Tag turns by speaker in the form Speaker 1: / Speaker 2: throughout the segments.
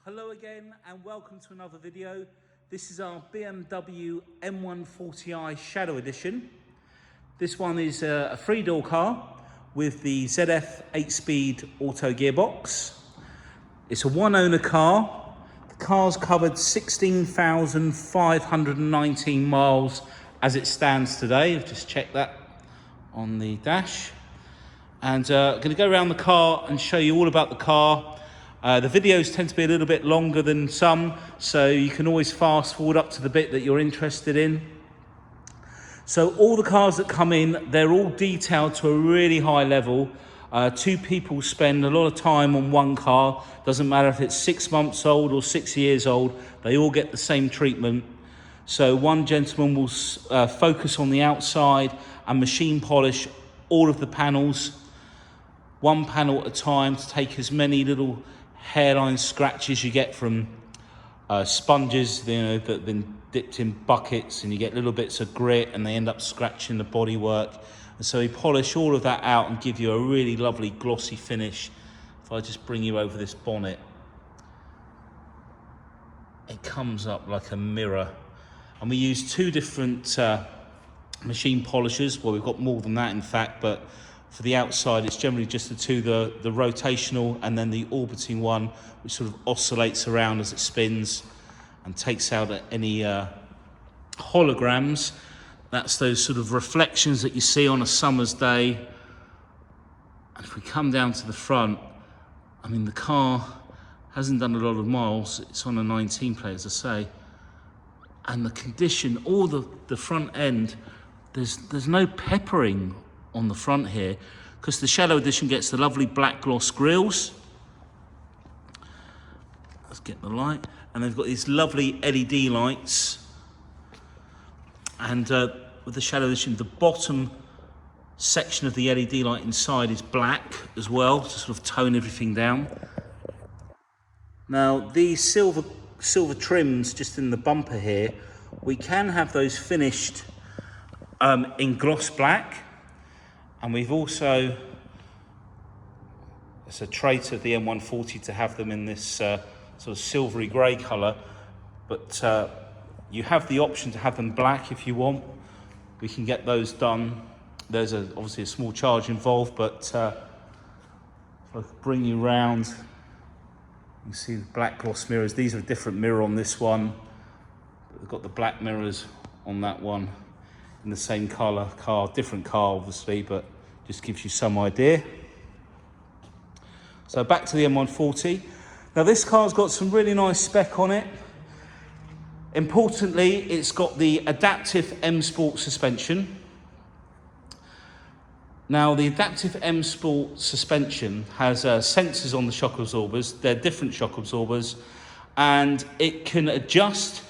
Speaker 1: Hello again and welcome to another video. This is our BMW M140i Shadow Edition. This one is a 3-door car with the ZF 8-speed auto gearbox. It's a one-owner car. The car's covered 16,519 miles as it stands today. I've just checked that on the dash. And I'm going to go around the car and show you all about the car. The videos tend to be a little bit longer than some, so you can always fast forward up to the bit that you're interested in. So all the cars that come in, they're all detailed to a really high level. Two people spend a lot of time on one car. Doesn't matter if it's 6 months old or 6 years old, they all get the same treatment. So one gentleman will focus on the outside and machine polish all of the panels, one panel at a time, to take as many little hairline scratches you get from sponges, that have been dipped in buckets, and you get little bits of grit and they end up scratching the bodywork. And so we polish all of that out and give you a really lovely glossy finish. If I just bring you over this bonnet, it comes up like a mirror. And we use two different machine polishers. Well, we've got more than that in fact, but for the outside, it's generally just the two, the rotational and then the orbiting one, which sort of oscillates around as it spins and takes out any holograms. That's those sort of reflections that you see on a summer's day. And if we come down to the front, I mean, the car hasn't done a lot of miles. It's on a 19 plate, as I say. And the condition, all the front end, there's no peppering on the front here, because the Shadow Edition gets the lovely black gloss grills. Let's get the light. And they've got these lovely LED lights. And with the Shadow Edition, the bottom section of the LED light inside is black as well, to sort of tone everything down. Now, these silver trims just in the bumper here, we can have those finished in gloss black. And we've also, it's a trait of the M140 to have them in this sort of silvery grey colour, but you have the option to have them black if you want. We can get those done. There's obviously a small charge involved, but if I could bring you round, you can see the black gloss mirrors. These are a different mirror on this one, but they've got the black mirrors on that one. In the same car, different car obviously, but just gives you some idea. So back to the M140. Now this car's got some really nice spec on it. Importantly, it's got the adaptive M Sport suspension. Now the adaptive M Sport suspension has sensors on the shock absorbers. They're different shock absorbers, and it can adjust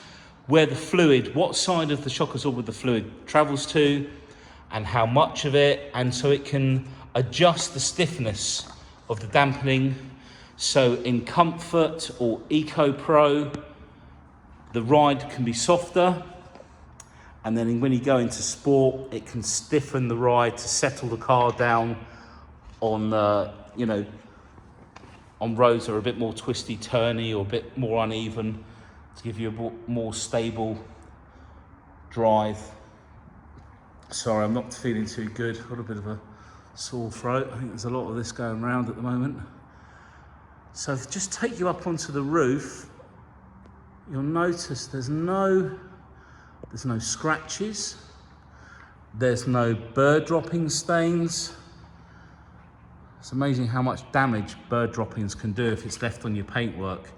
Speaker 1: where the fluid, what side of the shock absorber the fluid travels to and how much of it, and so it can adjust the stiffness of the dampening. So in Comfort or Eco Pro, the ride can be softer, and then when you go into Sport, it can stiffen the ride to settle the car down on on roads that are a bit more twisty, turny, or a bit more uneven, to give you a more stable drive. Sorry, I'm not feeling too good. Got a bit of a sore throat. I think there's a lot of this going around at the moment. So if I just take you up onto the roof, you'll notice there's no scratches. There's no bird dropping stains. It's amazing how much damage bird droppings can do if it's left on your paintwork.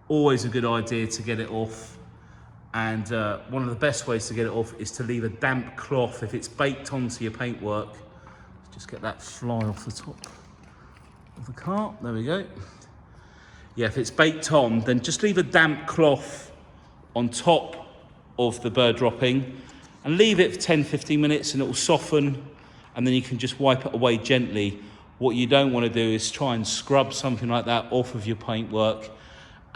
Speaker 1: Always a good idea to get it off, and one of the best ways to get it off is to leave a damp cloth if it's baked onto your paintwork. Let's just get that fly off the top of the car. There we go. Yeah, if it's baked on, then just leave a damp cloth on top of the bird dropping and leave it for 10-15 minutes, and it will soften, and then you can just wipe it away gently. What you don't want to do is try and scrub something like that off of your paintwork,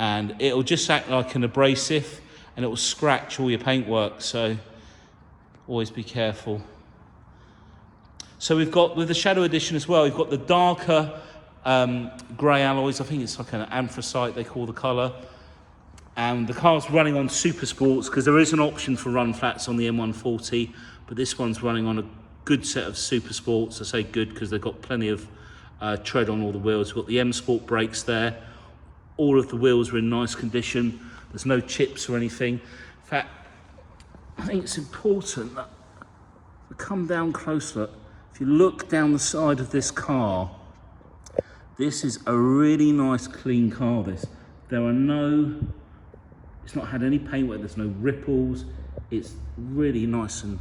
Speaker 1: and it'll just act like an abrasive and it will scratch all your paintwork, so always be careful. So we've got, with the Shadow Edition as well, we've got the darker grey alloys. I think it's like an anthracite, they call the colour. And the car's running on Super Sports because there is an option for run flats on the M140, but this one's running on a good set of Super Sports. I say good because they've got plenty of tread on all the wheels. We've got the M Sport brakes there. All of the wheels are in nice condition. There's no chips or anything. In fact, I think it's important that we come down closer. If you look down the side of this car, this is a really nice clean car. There are no, it's not had any paint work, there's no ripples. It's really nice and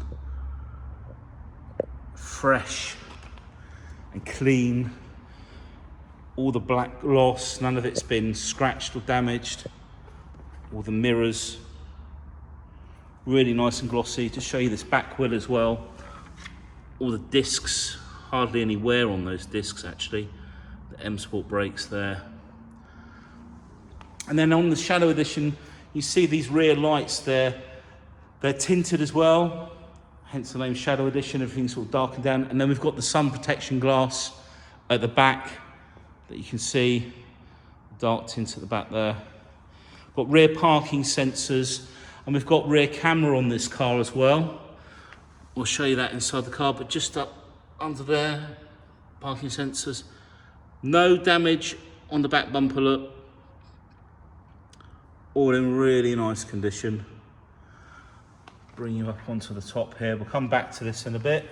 Speaker 1: fresh and clean. All the black gloss, none of it's been scratched or damaged. All the mirrors, really nice and glossy. To show you this back wheel as well. All the discs, hardly any wear on those discs actually. The M Sport brakes there. And then on the Shadow Edition, you see these rear lights there. They're tinted as well, hence the name Shadow Edition. Everything's sort of darkened down. And then we've got the sun protection glass at the back that you can see, dark tint at the back there. Got rear parking sensors, and we've got rear camera on this car as well. We'll show you that inside the car, but just up under there, parking sensors. No damage on the back bumper, look. All in really nice condition. Bring you up onto the top here. We'll come back to this in a bit.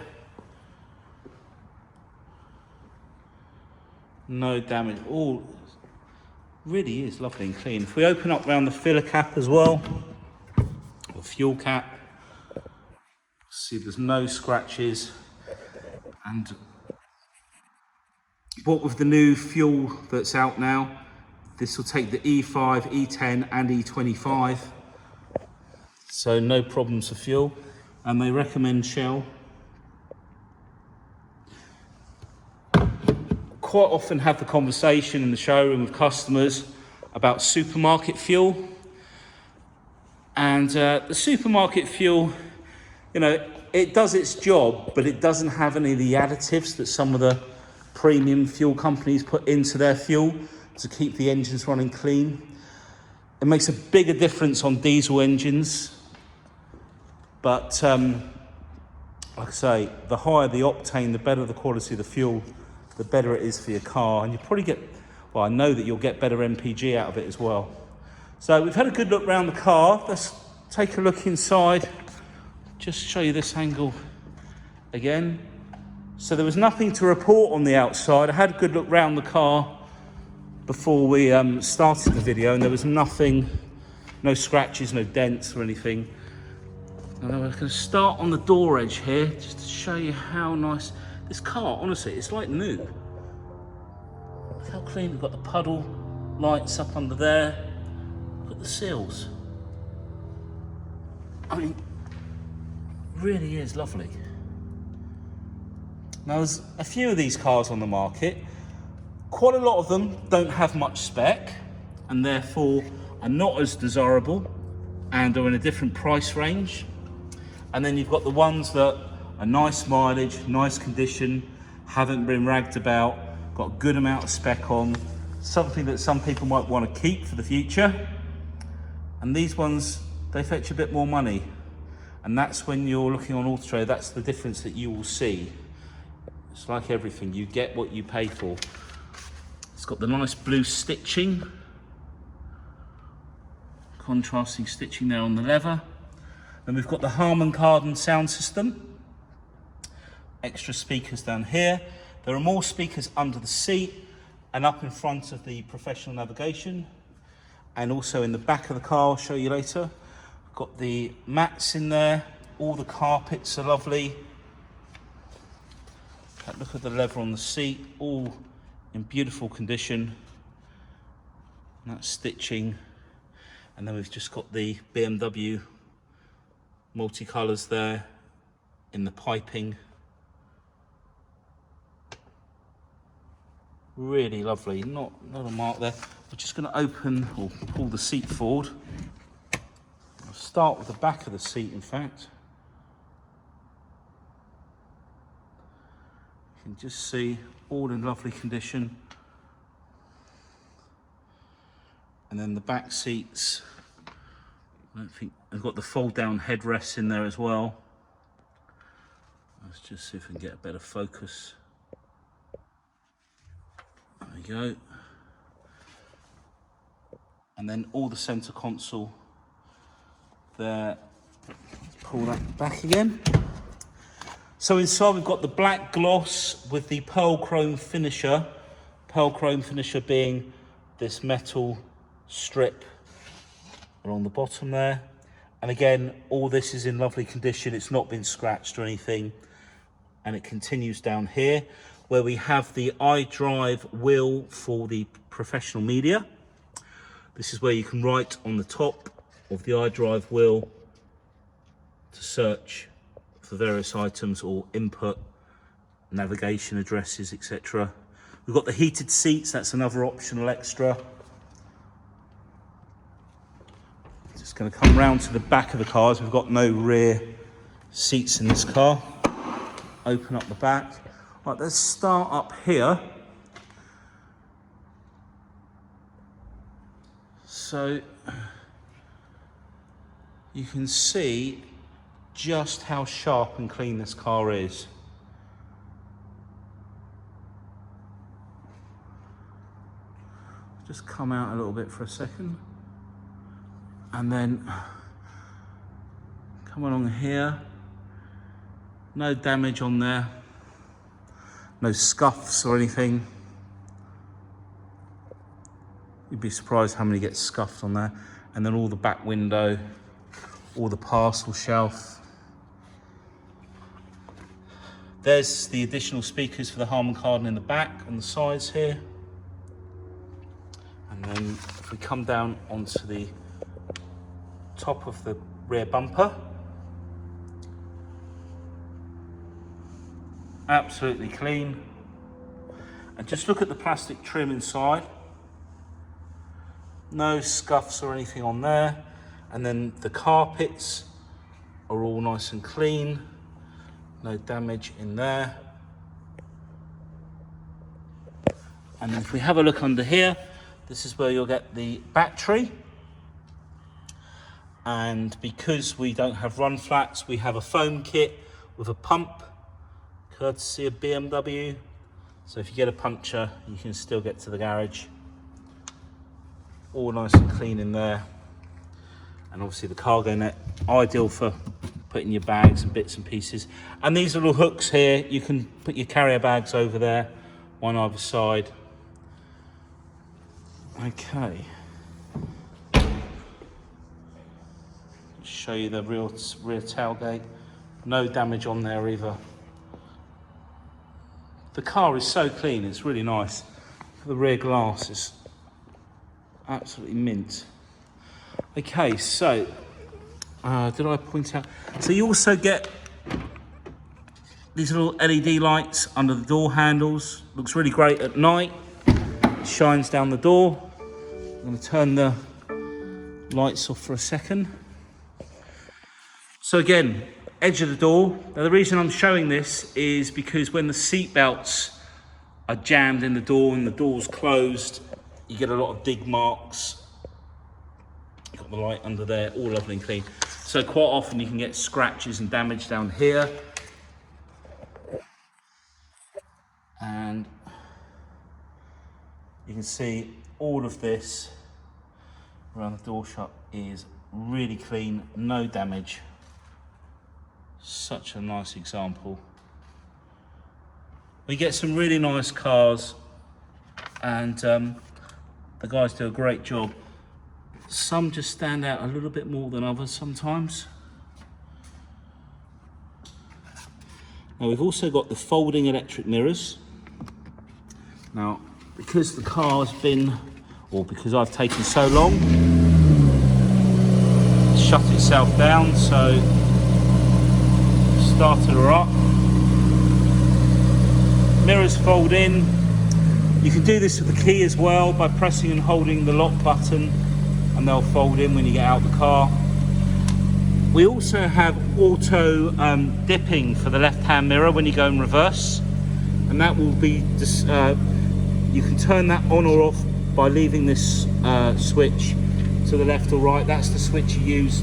Speaker 1: No damage. All really is lovely and clean. If we open up around the filler cap as well, or fuel cap, see there's no scratches. And what with the new fuel that's out now, this will take the E5, E10 and E25. So no problems for fuel. And they recommend Shell. Quite often have the conversation in the showroom with customers about supermarket fuel. And the supermarket fuel, you know, it does its job, but it doesn't have any of the additives that some of the premium fuel companies put into their fuel to keep the engines running clean. It makes a bigger difference on diesel engines, but like I say, the higher the octane, the better the quality of the fuel, the better it is for your car. And you probably get, well, I know that you'll get better MPG out of it as well. So we've had a good look around the car. Let's take a look inside. Just show you this angle again. So there was nothing to report on the outside. I had a good look round the car before we started the video, and there was nothing, no scratches, no dents or anything. And I'm going to start on the door edge here, just to show you how nice this car, honestly, it's like new. Look how clean. We've got the puddle lights up under there. Look at the seals. I mean, really is lovely. Now there's a few of these cars on the market. Quite a lot of them don't have much spec and therefore are not as desirable and are in a different price range. And then you've got the ones that are nice mileage, nice condition, haven't been ragged about, got a good amount of spec on, something that some people might want to keep for the future. And these ones, they fetch a bit more money. And that's when you're looking on Auto Trader, that's the difference that you will see. It's like everything, you get what you pay for. It's got the nice blue stitching, contrasting stitching there on the leather. Then we've got the HARMAN KARDON sound system. Extra speakers down here. There are more speakers under the seat and up in front of the professional navigation. And also in the back of the car, I'll show you later. We've got the mats in there. All the carpets are lovely. Look at the leather on the seat, all in beautiful condition. And that's stitching. And then we've just got the BMW multicolours there in the piping. Really lovely, not a mark there. We're just going to open or pull the seat forward. I'll start with the back of the seat, in fact. You can just see all in lovely condition. And then the back seats, I don't think they've got the fold down headrests in there as well. Let's just see if we can get a better focus. There we go. And then all the center console there. Let's pull that back again. So inside we've got the black gloss with the pearl chrome finisher. Pearl chrome finisher being this metal strip along the bottom there. And again, all this is in lovely condition. It's not been scratched or anything. And it continues down here where we have the iDrive wheel for the professional media. This is where you can write on the top of the iDrive wheel to search for various items or input navigation addresses, etc. We've got the heated seats, that's another optional extra. Just going to come round to the back of the car, as we've got no rear seats in this car. Open up the back. Right, let's start up here. So you can see just how sharp and clean this car is. Just come out a little bit for a second. And then come along here. No damage on there. No scuffs or anything. You'd be surprised how many get scuffed on there. And then all the back window, all the parcel shelf. There's the additional speakers for the HARMAN KARDON in the back on the sides here. And then if we come down onto the top of the rear bumper, absolutely clean. And just look at the plastic trim inside. No scuffs or anything on there. And then the carpets are all nice and clean. No damage in there. And then if we have a look under here, this is where you'll get the battery. And because we don't have run flats, we have a foam kit with a pump, courtesy of BMW. So if you get a puncture, you can still get to the garage. All nice and clean in there. And obviously the cargo net, ideal for putting your bags and bits and pieces. And these little hooks here, you can put your carrier bags over there, one either side. Okay. Show you the rear tailgate. No damage on there either. The car is so clean, it's really nice. The rear glass is absolutely mint. Okay, so did I point out? So you also get these little LED lights under the door handles. Looks really great at night. It shines down the door. I'm going to turn the lights off for a second. So again, edge of the door. Now the reason I'm showing this is because when the seat belts are jammed in the door and the door's closed, you get a lot of dig marks. You've got the light under there, all lovely and clean. So quite often you can get scratches and damage down here. And you can see all of this around the door shut is really clean, no damage. Such a nice example. We get some really nice cars, and the guys do a great job. Some just stand out a little bit more than others sometimes. Now we've also got the folding electric mirrors. Now, because the car's been, or because I've taken so long, it's shut itself down, so started her up. Mirrors fold in. You can do this with the key as well by pressing and holding the lock button, and they'll fold in when you get out of the car. We also have auto dipping for the left-hand mirror when you go in reverse, and that will be just, you can turn that on or off by leaving this switch to the left or right. That's the switch you use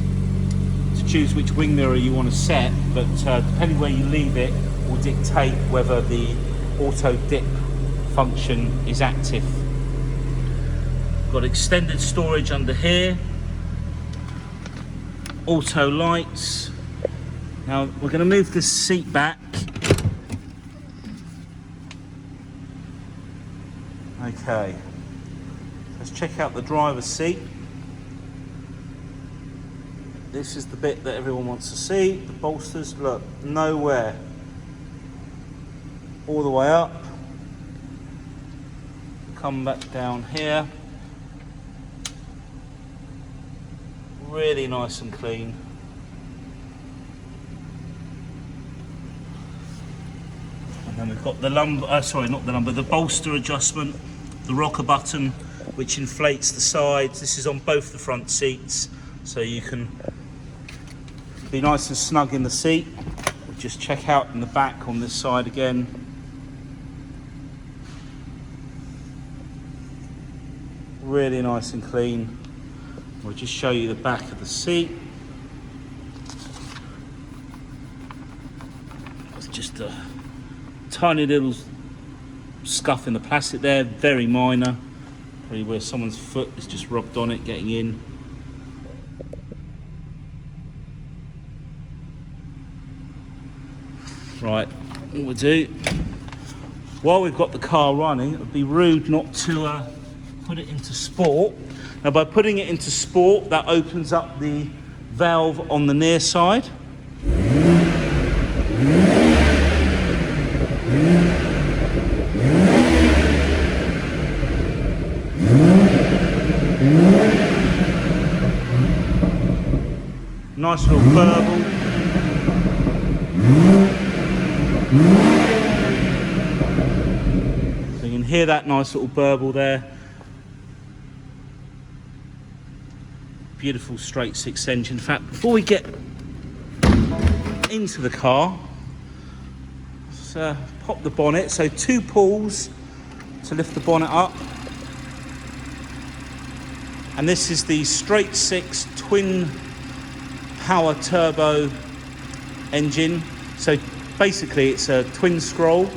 Speaker 1: to choose which wing mirror you want to set, but depending where you leave it will dictate whether the auto dip function is active. Got extended storage under here, auto lights. Now we're going to move this seat back. Okay, let's check out the driver's seat. This is the bit that everyone wants to see. The bolsters, look, nowhere. All the way up. Come back down here. Really nice and clean. And then we've got the lumbar, sorry, not the lumbar, the bolster adjustment, the rocker button, which inflates the sides. This is on both the front seats, so you can be nice and snug in the seat. We'll just check out in the back on this side again. Really nice and clean. We'll just show you the back of the seat. It's just a tiny little scuff in the plastic there, very minor. Probably where someone's foot is just rubbed on it getting in. Right, what we'll do, while we've got the car running, it would be rude not to put it into sport. Now by putting it into sport, that opens up the valve on the near side. Nice little burble. So you can hear that nice little burble there. Beautiful straight six engine. In fact, before we get into the car, let's pop the bonnet. So 2 pulls to lift the bonnet up. And this is the straight six twin power turbo engine. So basically it's a twin scroll.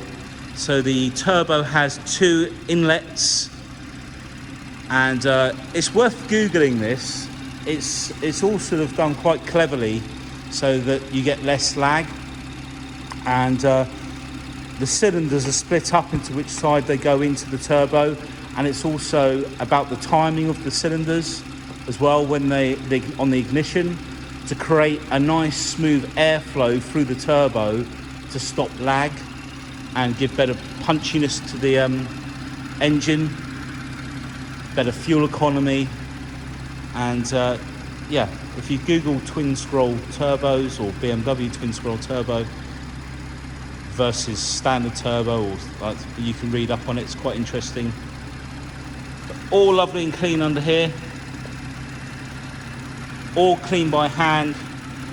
Speaker 1: So the turbo has 2 inlets, and it's worth Googling this. It's all sort of done quite cleverly so that you get less lag, and the cylinders are split up into which side they go into the turbo, and it's also about the timing of the cylinders as well when they on the ignition, to create a nice smooth airflow through the turbo to stop lag and give better punchiness to the engine, better fuel economy. And yeah, if you Google twin scroll turbos or BMW twin scroll turbo versus standard turbo, or like, you can read up on it. It's quite interesting. But all lovely and clean under here. All clean by hand.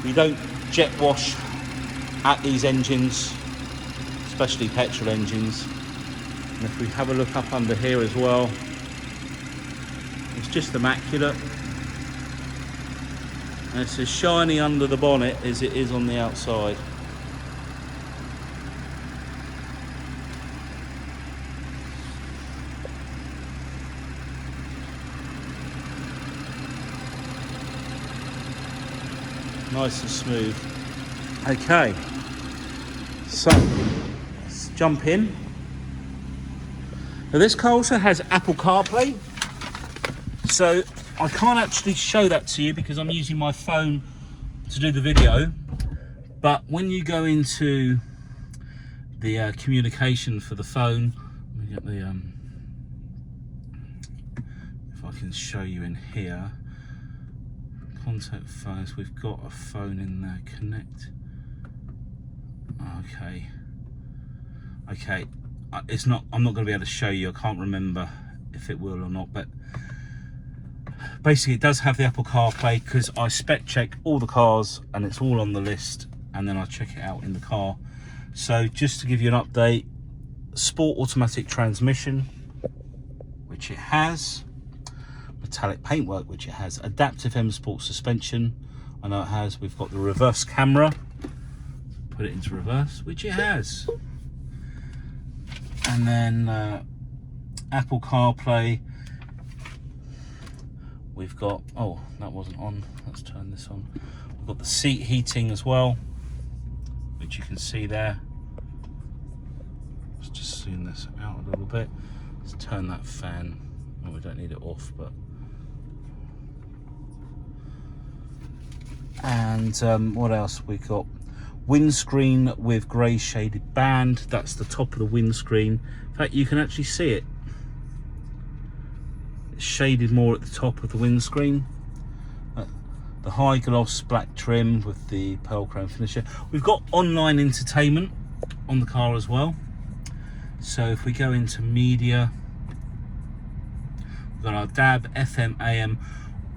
Speaker 1: We don't jet wash at these engines, especially petrol engines. And if we have a look up under here as well, it's just immaculate. And it's as shiny under the bonnet as it is on the outside. Nice and smooth. Okay, so let's jump in. Now this car also has Apple CarPlay. So I can't actually show that to you because I'm using my phone to do the video, but when you go into the communication for the phone, let me get the if I can show you in here, contact phones, we've got a phone in there, connect. Okay, it's not, I'm not going to be able to show you, I can't remember if it will or not, but basically it does have the Apple CarPlay because I spec check all the cars and it's all on the list, and then I check it out in the car. So just to give you an update, sport automatic transmission, which which it has. Metallic paintwork, which it has. Adaptive M Sport suspension, I know it has. We've got the reverse camera, put it into reverse, which it has. And then Apple CarPlay. We've got, oh, that wasn't on, let's turn this on. We've got the seat heating as well, which you can see there. Let's just zoom this out a little bit. Let's turn that fan, well, we don't need it off, but. And what else we got? Windscreen with grey shaded band. That's the top of the windscreen. In fact, you can actually see it. It's shaded more at the top of the windscreen. The high gloss black trim with the pearl chrome finisher. We've got online entertainment on the car as well. So if we go into media, we've got our DAB, FM, AM.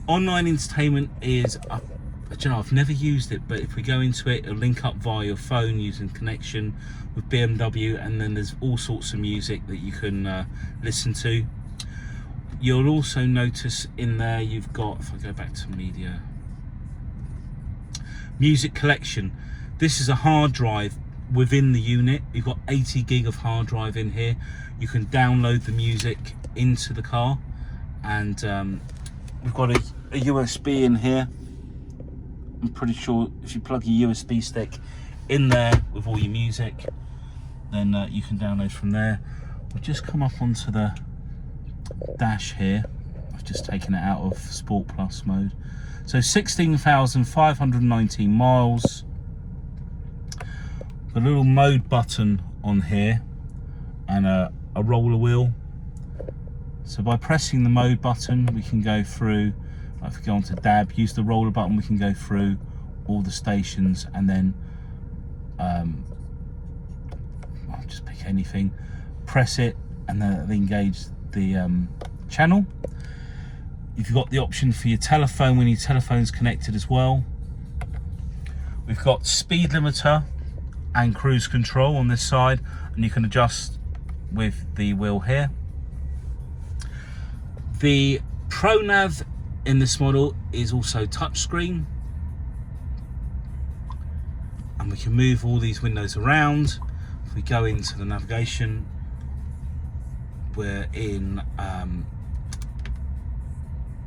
Speaker 1: Online entertainment is up. Do you know, I've never used it, but if we go into it, it'll link up via your phone using connection with BMW, and then there's all sorts of music that you can listen to. You'll also notice in there you've got, if I go back to media, music collection. This is a hard drive within the unit. You've got 80 gig of hard drive in here. You can download the music into the car, and we've got a USB in here. I'm pretty sure if you plug your USB stick in there with all your music, then you can download from there. We'll just come up onto the dash here. I've just taken it out of Sport Plus mode. So 16,519 miles. The little mode button on here and a roller wheel. So by pressing the mode button, we can go through. If we go onto DAB, use the roller button, we can go through all the stations, and then I'll just pick anything, press it, and then it'll engage the channel. You've got the option for your telephone when your telephone's connected as well. We've got speed limiter and cruise control on this side, and you can adjust with the wheel here. The ProNav in this model is also touchscreen, and we can move all these windows around. If we go into the navigation, we're in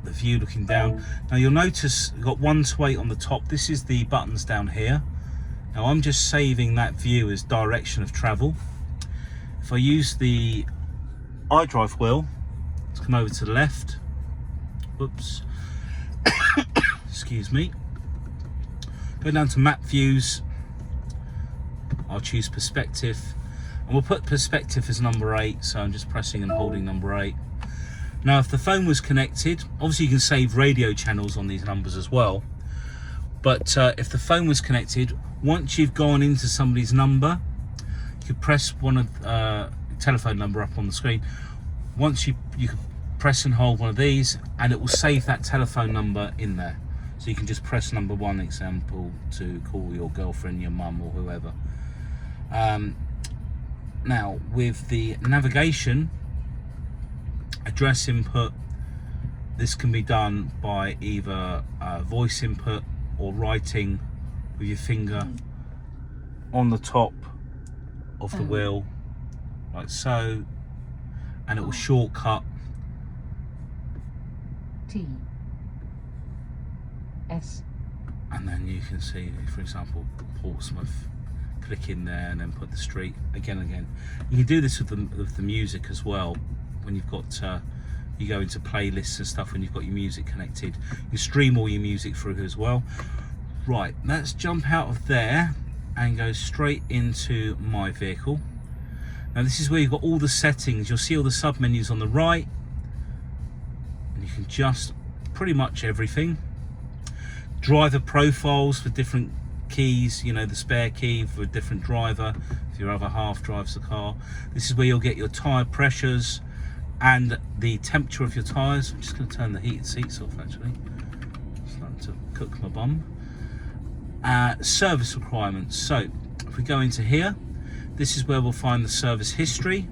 Speaker 1: the view looking down. Now you'll notice we've got 1 to 8 on the top. This is the buttons down here. Now I'm just saving that view as direction of travel. If I use the iDrive wheel to come over to the left, whoops, excuse me, go down to map views, I'll choose perspective, and we'll put perspective as number 8, so I'm just pressing and holding number 8. Now if the phone was connected, obviously you can save radio channels on these numbers as well, but if the phone was connected, once you've gone into somebody's number, you could press one of telephone number up on the screen. Once you could press and hold one of these, and it will save that telephone number in there. So you can just press number 1, example, to call your girlfriend, your mum, or whoever. Now with the navigation, address input, this can be done by either voice input or writing with your finger on the top of the wheel, like so, and it will shortcut T S, and then you can see, for example, Portsmouth. Click in there and then put the street again and again. You can do this with the music as well. When you've got you go into playlists and stuff when you've got your music connected. You stream all your music through as well. Right, let's jump out of there and go straight into my vehicle. Now this is where you've got all the settings. You'll see all the sub menus on the right, and you can adjust pretty much everything. Driver profiles for different keys, you know, the spare key for a different driver if your other half drives the car. This is where you'll get your tyre pressures and the temperature of your tyres. I'm just going to turn the heated seats off actually. It's starting to cook my bum. Service requirements. So if we go into here, this is where we'll find the service history,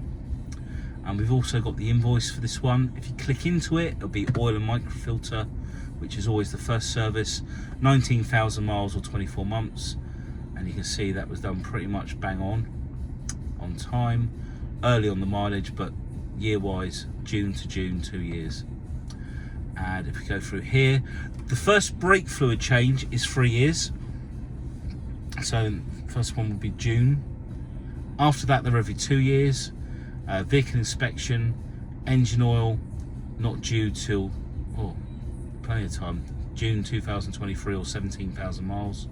Speaker 1: And we've also got the invoice for this one. If you click into it, it'll be oil and microfilter, which is always the first service, 19,000 miles or 24 months. And you can see that was done pretty much bang on time, early on the mileage, but year-wise, June to June, 2 years. And if we go through here, the first brake fluid change is 3 years. So first one would be June. After that, they're every 2 years. Vehicle inspection, engine oil, not due till, oh, plenty of time, June 2023 or 17,000 miles.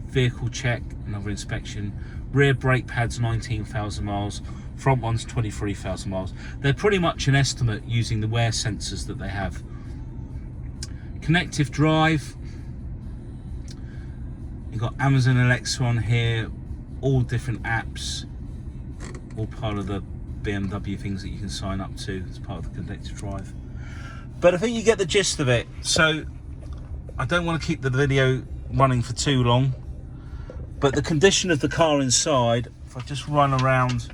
Speaker 1: Vehicle check, another inspection. Rear brake pads, 19,000 miles. Front ones, 23,000 miles. They're pretty much an estimate using the wear sensors that they have. Connective drive. You've got Amazon Alexa on here, all different apps, all part of the BMW things that you can sign up to as part of the connected drive. But I think you get the gist of it. So I don't want to keep the video running for too long, but the condition of the car inside, if I just run around,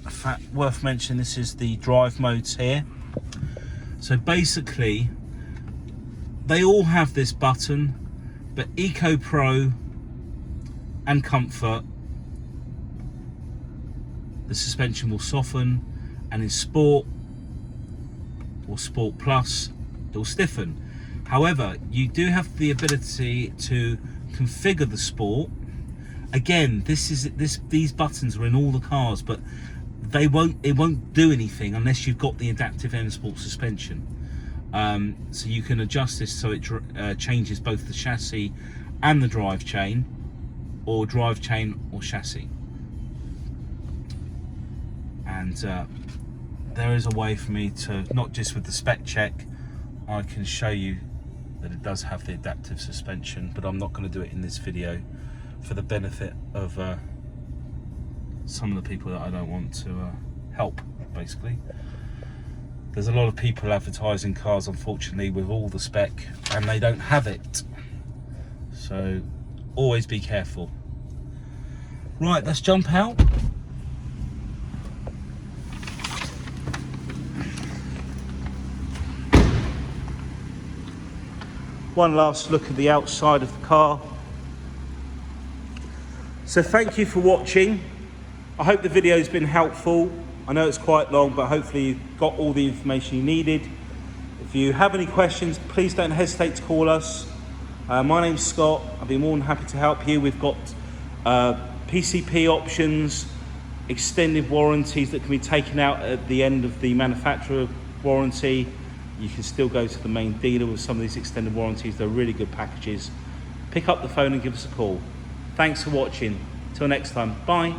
Speaker 1: in fact, worth mentioning, this is the drive modes here. So basically they all have this button, but Eco Pro and Comfort, the suspension will soften, and in Sport or Sport Plus, it will stiffen. However, you do have the ability to configure the Sport. Again, these buttons are in all the cars, but it won't do anything unless you've got the adaptive M Sport suspension. So you can adjust this so it changes both the chassis and the drive chain, or drive chain or chassis. And there is a way for me to, not just with the spec check, I can show you that it does have the adaptive suspension, but I'm not going to do it in this video for the benefit of some of the people that I don't want to help, basically. There's a lot of people advertising cars, unfortunately, with all the spec, and they don't have it. So always be careful. Right, let's jump out. One last look at the outside of the car. So thank you for watching. I hope the video has been helpful. I know it's quite long, but hopefully you've got all the information you needed. If you have any questions, please don't hesitate to call us. My name's Scott. I'll be more than happy to help you. We've got PCP options, extended warranties that can be taken out at the end of the manufacturer warranty. You can still go to the main dealer with some of these extended warranties. They're really good packages. Pick up the phone and give us a call. Thanks for watching. Till next time, bye.